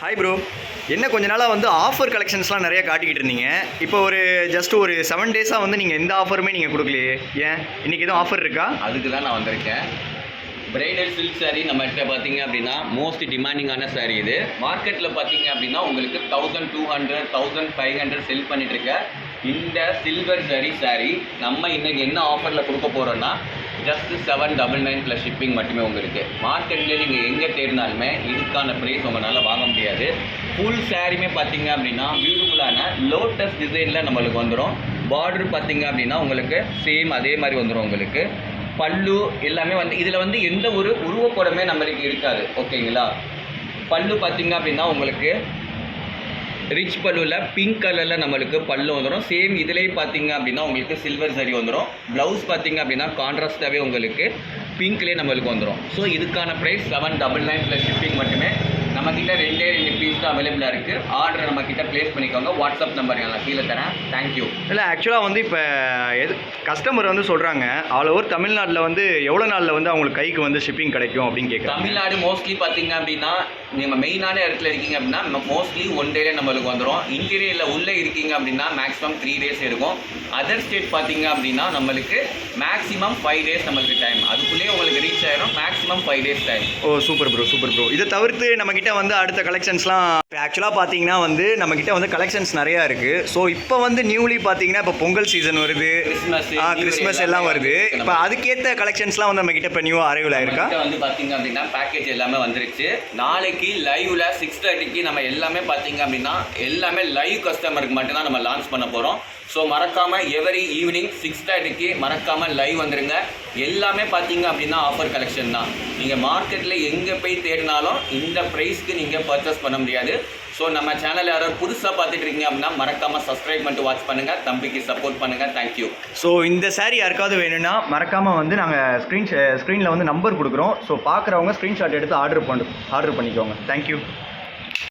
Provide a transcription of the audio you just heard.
Hi bro. என்ன கொஞ்ச நாளாக வந்து ஆஃபர் கலெக்ஷன்ஸ்லாம் நிறைய காட்டிக்கிட்டு இருந்தீங்க. இப்போ ஜஸ்ட் ஒரு 7 டேஸாக வந்து நீங்கள் எந்த ஆஃபருமே நீங்கள் கொடுக்கலையே, ஏன் இன்னைக்கு எதுவும் ஆஃபர் இருக்கா? அதுக்கு தான் நான் வந்திருக்கேன். பிரைடல் சில்க் சாரீ நம்மகிட்ட பார்த்தீங்க அப்படின்னா மோஸ்ட் டிமாண்டிங்கான சாரீ இது. மார்க்கெட்டில் பார்த்தீங்க அப்படின்னா உங்களுக்கு 1200 1500 செல் பண்ணிட்டு இருக்க இந்த சில்வர் சாரீ நம்ம இன்னைக்கு என்ன ஆஃபரில் கொடுக்க போகிறோன்னா ஜஸ்ட் 799 ப்ளஸ் ஷிப்பிங் மட்டுமே உங்களுக்கு. மார்க்கெட்டில் நீங்கள் எங்கே தேடினாலுமே இதுக்கான ப்ரைஸ் உங்களால் வாங்க முடியாது. ஃபுல் சாரீமே பார்த்தீங்க அப்படின்னா பியூட்டிஃபுல்லான லோட்டஸ் டிசைனில் நம்மளுக்கு வந்துடும். பார்டர் பார்த்தீங்க அப்படின்னா உங்களுக்கு சேம் அதே மாதிரி வந்துடும். உங்களுக்கு பல்லு எல்லாமே வந்து இதில் வந்து எந்த ஒரு உருவப்படமே நம்மளுக்கு இருக்காது. ஓகேங்களா? பல்லு பார்த்தீங்க அப்படின்னா உங்களுக்கு ரிச் பல்லுவில் பிங்க் கலரில் நம்மளுக்கு பல்லு வந்துடும். சேம் இதிலேயே பார்த்தீங்க அப்படின்னா உங்களுக்கு சில்வர் சரி வந்துடும். ப்ளவுஸ் பார்த்தீங்க அப்படின்னா கான்ட்ராஸ்டாகவே உங்களுக்கு பிங்க்லேயே நம்மளுக்கு வந்துடும். ஸோ இதுக்கான ப்ரைஸ் 799 ப்ளஸ் ஷிப்பிங் மட்டுமே. நம்மக்கிட்ட 2 பீஸ் தான் அவைலபிளாக இருக்குது. ஆர்டர் நம்மக்கிட்ட ப்ளேஸ் பண்ணிக்கோங்க. வாட்ஸ்அப் நம்பர் நான் கீழே தரேன். தேங்க்யூ. இல்லை, ஆக்சுவலாக வந்து இப்போ கஸ்டமர் வந்து சொல்கிறாங்க ஆல் ஓவர் தமிழ்நாட்டில் வந்து எவ்வளோ நாளில் வந்து அவங்களுக்கு கைக்கு வந்து ஷிப்பிங் கிடைக்கும் அப்படின்னு கேட்குறாங்க. தமிழ்நாடு மோஸ்ட்லி பார்த்தீங்க அப்படின்னா நீங்கள் மெயினான இடத்துல இருக்கீங்க அப்படின்னா மோஸ்ட்லி 1 டேலே நம்மளுக்கு வந்துடும். இன்டீரியரில் உள்ளே இருக்கீங்க அப்படின்னா மேக்ஸிமம் 3 டேஸ் இருக்கும். அதர் ஸ்டேட் பார்த்தீங்க அப்படின்னா நம்மளுக்கு மேக்ஸிமம் 5 டேஸ் நம்மளுக்கு டைம். அதுக்குள்ளேயே உங்களுக்கு ரீச் ஆயிடும். Maximum 5 days time. Oh super bro, super bro. இதை தவிர்த்து நம்மக்கிட்ட வந்து அடுத்த கலெக்ஷன்ஸ்லாம் ஆக்சுவலாக பார்த்தீங்கன்னா வந்து நம்மக்கிட்ட வந்து கலெக்ஷன்ஸ் நிறையா இருக்குது. ஸோ இப்போ வந்து நியூலி பார்த்தீங்கன்னா இப்போ பொங்கல் சீசன் வருது, கிறிஸ்மஸ் எல்லாம் வருது. இப்போ அதுக்கேற்ற கலெக்ஷன்ஸ்லாம் வந்து நம்மக்கிட்ட இப்போ நியூவாக அரைவல் ஆயிருக்கா? வந்து பார்த்தீங்க அப்படின்னா பேக்கேஜ் எல்லாமே வந்துருச்சு. நாளைக்கு லைவ்ல 6:30க்கு நம்ம எல்லாமே பார்த்தீங்க அப்படின்னா எல்லாமே லைவ் கஸ்டமருக்கு மட்டும்தான் நம்ம லான்ச் பண்ண போகிறோம். ஸோ மறக்காமல் எவரி ஈவினிங் 6:30க்கு மறக்காமல் லைவ் வந்துடுங்க. எல்லாமே பார்த்தீங்க அப்படின்னா ஆஃபர் கலெக்ஷன் தான். நீங்கள் மார்க்கெட்டில் எங்கே போய் தேடினாலும் இந்த ப்ரைஸ்க்கு நீங்கள் பர்ச்சேஸ் பண்ண முடியாது. ஸோ நம்ம சேனல் யாராவது புதுசாக பார்த்துட்டு இருக்கீங்க அப்படின்னா மறக்காமல் சப்ஸ்கிரைப் பண்ணிட்டு வாட்ச் பண்ணுங்கள். தம்பிக்கு சப்போர்ட் பண்ணுங்கள். தேங்க்யூ. ஸோ இந்த சாரீ யாருக்காவது வேணும்னா மறக்காமல் வந்து நாங்கள் ஸ்க்ரீனில் வந்து நம்பர் கொடுக்குறோம். ஸோ பார்க்குறவங்க ஸ்க்ரீன்ஷாட் எடுத்து ஆர்டர் பண்ணிக்கோங்க. தேங்க்யூ.